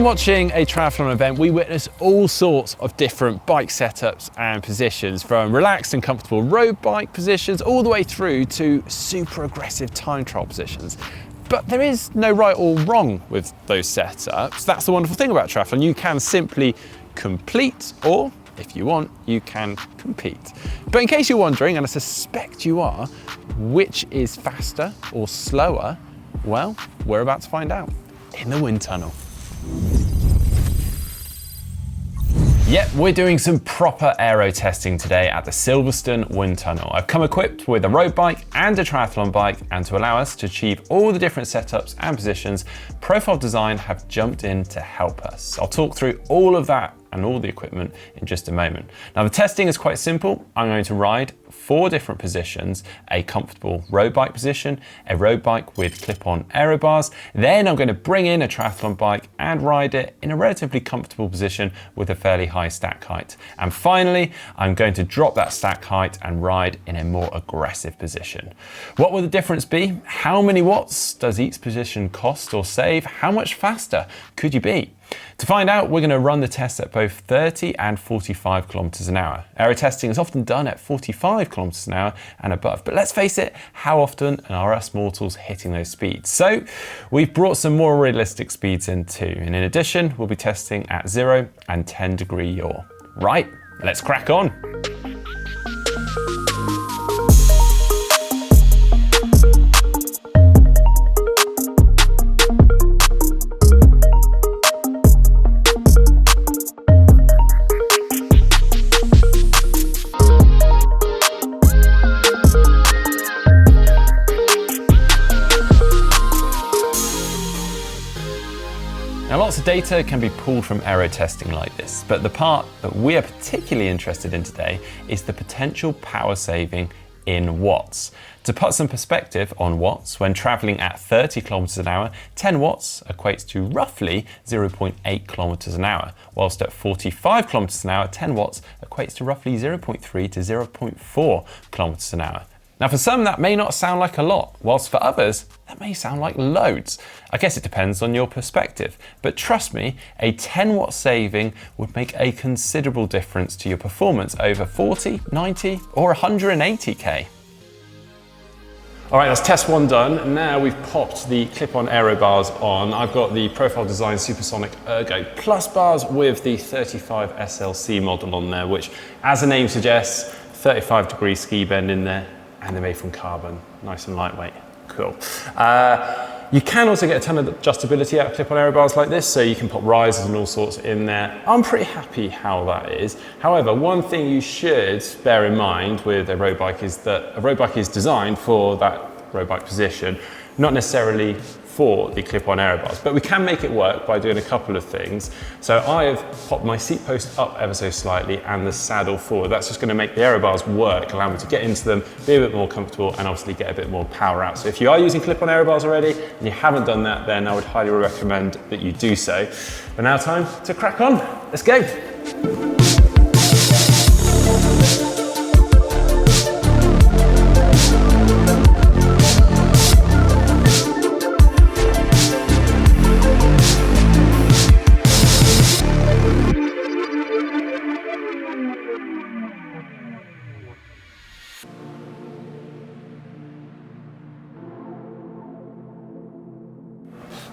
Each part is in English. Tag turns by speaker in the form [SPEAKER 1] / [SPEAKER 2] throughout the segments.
[SPEAKER 1] When watching a triathlon event, we witness all sorts of different bike setups and positions, from relaxed and comfortable road bike positions all the way through to super aggressive time trial positions. But there is no right or wrong with those setups. That's the wonderful thing about triathlon. You can simply complete, or if you want, you can compete. But in case you're wondering, and I suspect you are, which is faster or slower? Well, we're about to find out in the wind tunnel. Yep, we're doing some proper aero testing today at the Silverstone Wind Tunnel. I've come equipped with a road bike and a triathlon bike, and to allow us to achieve all the different setups and positions, Profile Design have jumped in to help us. I'll talk through all of that and all the equipment in just a moment. Now the testing is quite simple. I'm going to ride 4 different positions: a comfortable road bike position, a road bike with clip-on aero bars, then I'm going to bring in a triathlon bike and ride it in a relatively comfortable position with a fairly high stack height. And finally, I'm going to drop that stack height and ride in a more aggressive position. What will the difference be? How many watts does each position cost or save? How much faster could you be? To find out, we're going to run the test at both 30 and 45 kilometers an hour. Aero testing is often done at 45 kilometers an hour and above, but let's face it, how often are us mortals hitting those speeds? So we've brought some more realistic speeds in too, and in addition, we'll be testing at 0 and 10 degree yaw. Right, let's crack on. Now lots of data can be pulled from aero testing like this, but the part that we are particularly interested in today is the potential power saving in watts. To put some perspective on watts, when traveling at 30 kilometers an hour, 10 watts equates to roughly 0.8 kilometers an hour, whilst at 45 kilometers an hour, 10 watts equates to roughly 0.3 to 0.4 kilometers an hour. Now for some that may not sound like a lot, whilst for others that may sound like loads. I guess it depends on your perspective, but trust me, a 10 watt saving would make a considerable difference to your performance over 40, 90 or 180k. All right, that's test 1 done. Now we've popped the clip-on aero bars on. I've got the Profile Design Supersonic Ergo Plus bars with the 35 SLC model on there, which, as the name suggests, 35 degree ski bend in there, and they're made from carbon, nice and lightweight. Cool. You can also get a ton of adjustability out of clip-on aero bars like this, so you can pop risers and all sorts in there. I'm pretty happy how that is. However, one thing you should bear in mind with a road bike is that a road bike is designed for that road bike position, not necessarily for the clip-on aero bars, but we can make it work by doing a couple of things. So I have popped my seat post up ever so slightly and the saddle forward. That's just going to make the aero bars work, allow me to get into them, be a bit more comfortable, and obviously get a bit more power out. So if you are using clip-on aero bars already and you haven't done that, then I would highly recommend that you do so. But now time to crack on. Let's go.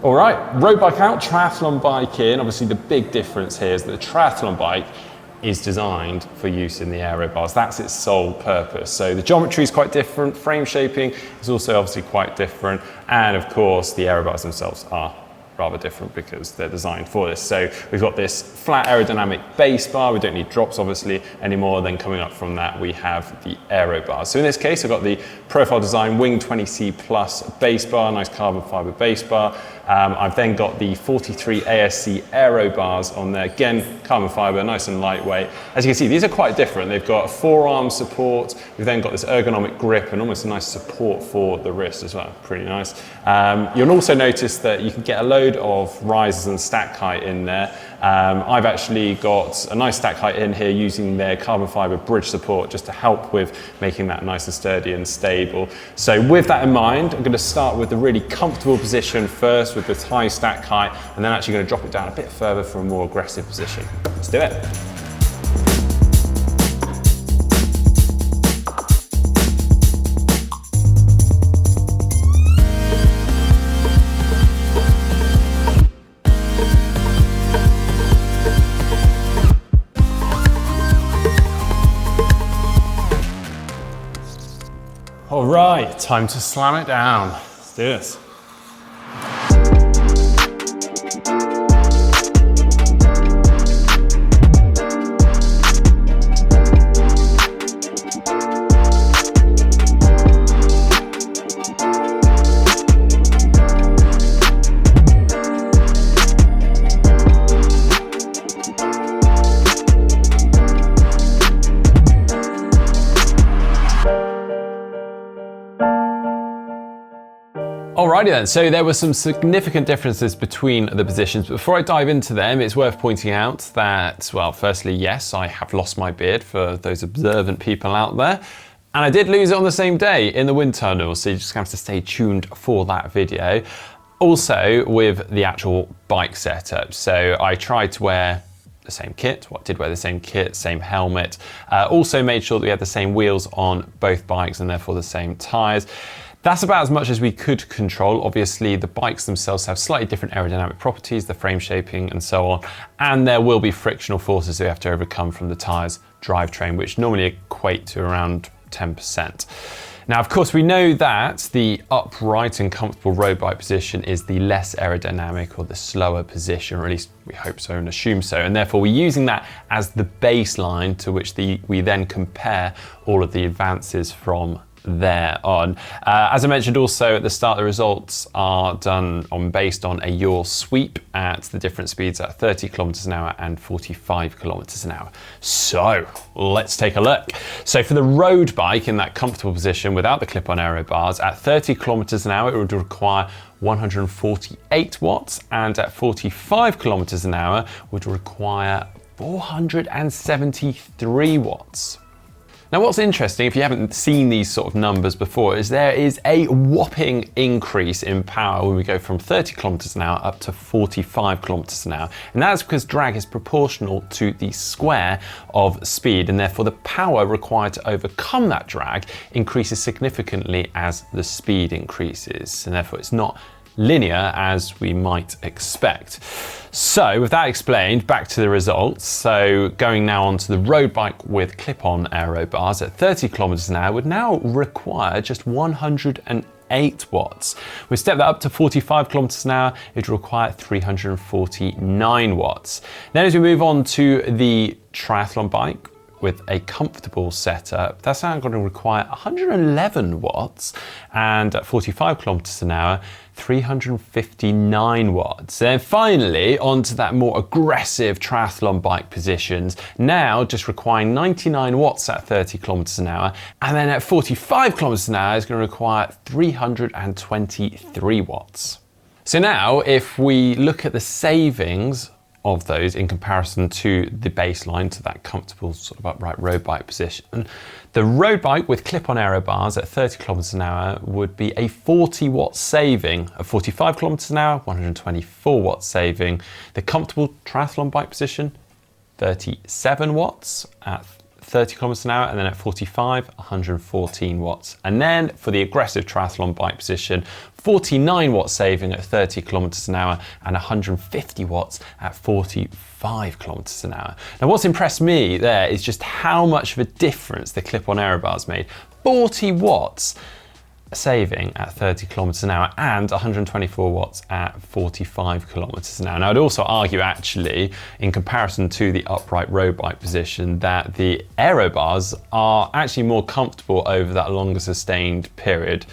[SPEAKER 1] All right, road bike out, triathlon bike in. Obviously the big difference here is that the triathlon bike is designed for use in the aero bars. That's its sole purpose. So the geometry is quite different, frame shaping is also obviously quite different, and of course the aero bars themselves are rather different because they're designed for this. So we've got this flat aerodynamic base bar. We don't need drops obviously anymore. Then coming up from that, we have the aero bars. So in this case, I've got the Profile Design Wing 20C Plus base bar, nice carbon fiber base bar. I've then got the 43 ASC aero bars on there. Again, carbon fiber, nice and lightweight. As you can see, these are quite different. They've got a forearm support. We've then got this ergonomic grip and almost a nice support for the wrist as well. Pretty nice. You'll also notice that you can get a load of risers and stack height in there. I've actually got a nice stack height in here using their carbon fiber bridge support just to help with making that nice and sturdy and stable. So with that in mind, I'm going to start with a really comfortable position first with this high stack height, and then actually going to drop it down a bit further for a more aggressive position. Let's do it. All right, time to slam it down. Let's do this. Alrighty then, so there were some significant differences between the positions. But before I dive into them, it's worth pointing out that, well, firstly, yes, I have lost my beard for those observant people out there. And I did lose it on the same day in the wind tunnel, so you just have to stay tuned for that video. Also, with the actual bike setup. So I tried to wear the same kit, did wear the same kit, same helmet. Also made sure that we had the same wheels on both bikes and therefore the same tires. That's about as much as we could control. Obviously, the bikes themselves have slightly different aerodynamic properties, the frame shaping and so on, and there will be frictional forces that we have to overcome from the tyres drivetrain, which normally equate to around 10%. Now, of course, we know that the upright and comfortable road bike position is the less aerodynamic or the slower position, or at least we hope so and assume so, and therefore we're using that as the baseline to which we then compare all of the advances from there on. As I mentioned also at the start, the results are done based on a yaw sweep at the different speeds at 30 kilometers an hour and 45 kilometers an hour. So let's take a look. So for the road bike in that comfortable position without the clip-on aero bars, at 30 kilometers an hour, it would require 148 watts, and at 45 kilometers an hour would require 473 watts. Now, what's interesting, if you haven't seen these sort of numbers before, is there is a whopping increase in power when we go from 30 kilometers an hour up to 45 kilometers an hour. And that's because drag is proportional to the square of speed, and therefore the power required to overcome that drag increases significantly as the speed increases. And therefore it's not linear as we might expect. So with that explained, back to the results. So going now onto the road bike with clip-on aero bars at 30 kilometers an hour would now require just 108 watts. We step that up to 45 kilometers an hour, it would require 349 watts. Then as we move on to the triathlon bike with a comfortable setup, that's now going to require 111 watts, and at 45 kilometers an hour, 359 watts. And then finally, onto that more aggressive triathlon bike positions, now just requiring 99 watts at 30 kilometers an hour, and then at 45 kilometers an hour is going to require 323 watts. So now, if we look at the savings of those in comparison to the baseline, to that comfortable sort of upright road bike position, the road bike with clip-on aero bars at 30 kilometers an hour would be a 40 watt saving. At 45 kilometers an hour, 124 watt saving. The comfortable triathlon bike position, 37 watts at 30 kilometers an hour, and then at 45, 114 watts. And then for the aggressive triathlon bike position, 49 watt saving at 30 kilometers an hour and 150 watts at 45 kilometers an hour. Now, what's impressed me there is just how much of a difference the clip-on aero bars made. 40 watts saving at 30 kilometers an hour and 124 watts at 45 kilometers an hour. Now, I'd also argue actually, in comparison to the upright road bike position, that the aero bars are actually more comfortable over that longer sustained period.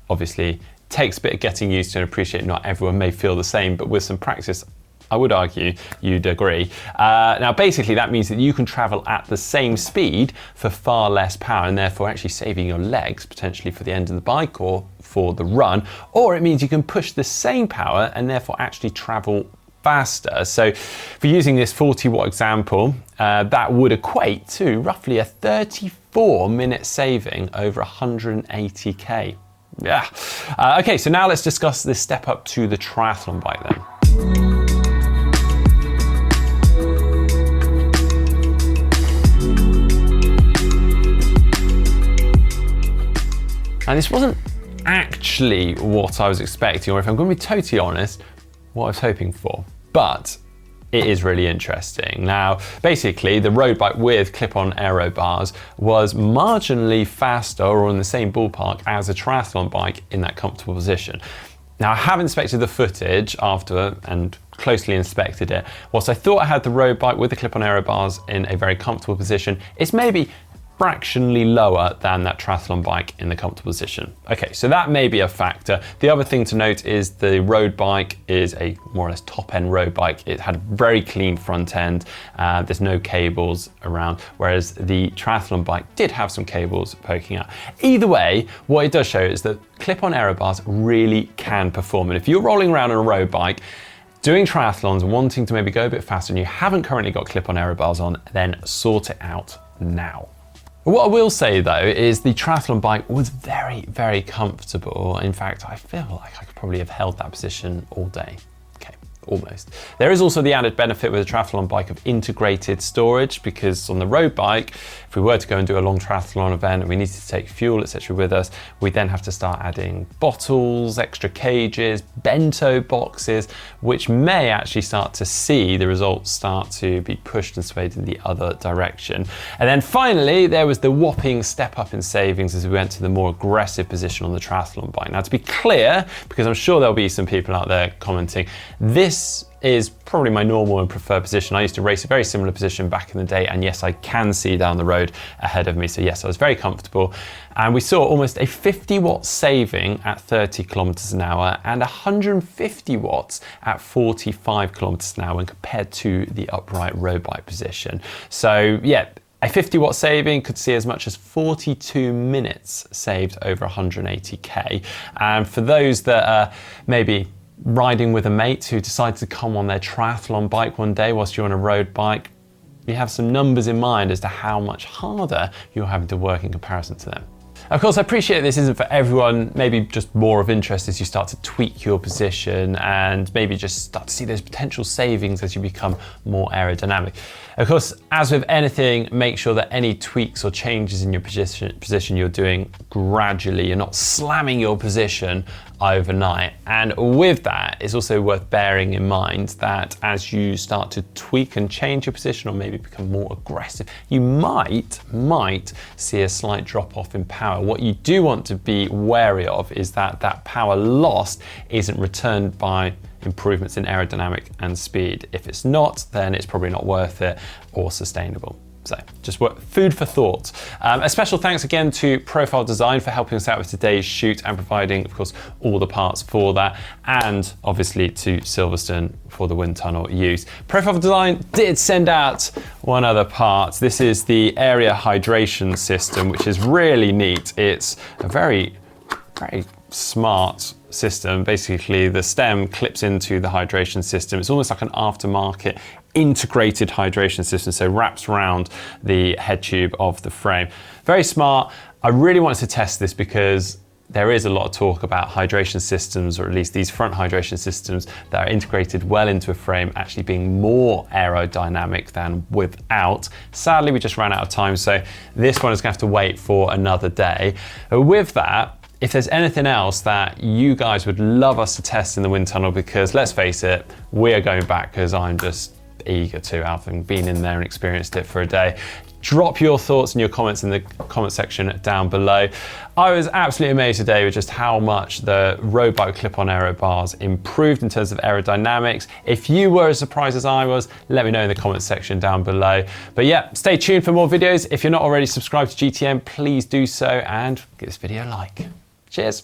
[SPEAKER 1] Obviously, takes a bit of getting used to, and appreciate not everyone may feel the same, but with some practice, I would argue you'd agree. Now, basically, that means that you can travel at the same speed for far less power, and therefore actually saving your legs potentially for the end of the bike or for the run. Or it means you can push the same power and therefore actually travel faster. So if we're using this 40 watt example, that would equate to roughly a 34-minute saving over 180k. Yeah. Okay, so now let's discuss this step up to the triathlon bike then. And this wasn't actually what I was expecting, or if I'm going to be totally honest, what I was hoping for. But it is really interesting. Now, basically, the road bike with clip-on aero bars was marginally faster or in the same ballpark as a triathlon bike in that comfortable position. Now, I have inspected the footage after and closely inspected it. Whilst I thought I had the road bike with the clip-on aero bars in a very comfortable position, it's maybe fractionally lower than that triathlon bike in the comfortable position. Okay, so that may be a factor. The other thing to note is the road bike is a more or less top-end road bike. It had a very clean front end. There's no cables around, whereas the triathlon bike did have some cables poking out. Either way, what it does show is that clip-on aero bars really can perform. And if you're rolling around on a road bike, doing triathlons, wanting to maybe go a bit faster and you haven't currently got clip-on aero bars on, then sort it out now. What I will say though is the triathlon bike was very, very comfortable. In fact, I feel like I could probably have held that position all day. Okay, almost. There is also the added benefit with a triathlon bike of integrated storage, because on the road bike, if we were to go and do a long triathlon event and we needed to take fuel, etc. with us, we then have to start adding bottles, extra cages, bento boxes, which may actually start to see the results start to be pushed and swayed in the other direction. And then finally, there was the whopping step up in savings as we went to the more aggressive position on the triathlon bike. Now, to be clear, because I'm sure there'll be some people out there commenting, this is probably my normal and preferred position. I used to race a very similar position back in the day, and yes, I can see down the road ahead of me. So yes, I was very comfortable. And we saw almost a 50 watt saving at 30 kilometers an hour and 150 watts at 45 kilometers an hour when compared to the upright road bike position. So yeah, a 50 watt saving could see as much as 42 minutes saved over 180k. And for those that are maybe riding with a mate who decides to come on their triathlon bike one day whilst you're on a road bike, you have some numbers in mind as to how much harder you're having to work in comparison to them. Of course, I appreciate this isn't for everyone, maybe just more of interest as you start to tweak your position and maybe just start to see those potential savings as you become more aerodynamic. Of course, as with anything, make sure that any tweaks or changes in your position you're doing gradually. You're not slamming your position overnight. And with that, it's also worth bearing in mind that as you start to tweak and change your position or maybe become more aggressive, you might see a slight drop off in power. What you do want to be wary of is that that power lost isn't returned by improvements in aerodynamic and speed. If it's not, then it's probably not worth it or sustainable. So just food for thought. A special thanks again to Profile Design for helping us out with today's shoot and providing, of course, all the parts for that. And obviously to Silverstone for the wind tunnel use. Profile Design did send out one other part. This is the area hydration system, which is really neat. It's a very, very smart system. Basically, the stem clips into the hydration system. It's almost like an aftermarket integrated hydration system, so wraps around the head tube of the frame. Very smart. I really wanted to test this because there is a lot of talk about hydration systems, or at least these front hydration systems that are integrated well into a frame actually being more aerodynamic than without. Sadly, we just ran out of time, so this one is going to have to wait for another day. With that, if there's anything else that you guys would love us to test in the wind tunnel, because let's face it, we are going back because I'm just eager to, having been in there and experienced it for a day. Drop your thoughts and your comments in the comment section down below. I was absolutely amazed today with just how much the road bike clip-on aero bars improved in terms of aerodynamics. If you were as surprised as I was, let me know in the comment section down below. But yeah, stay tuned for more videos. If you're not already subscribed to GTN, please do so and give this video a like. Cheers.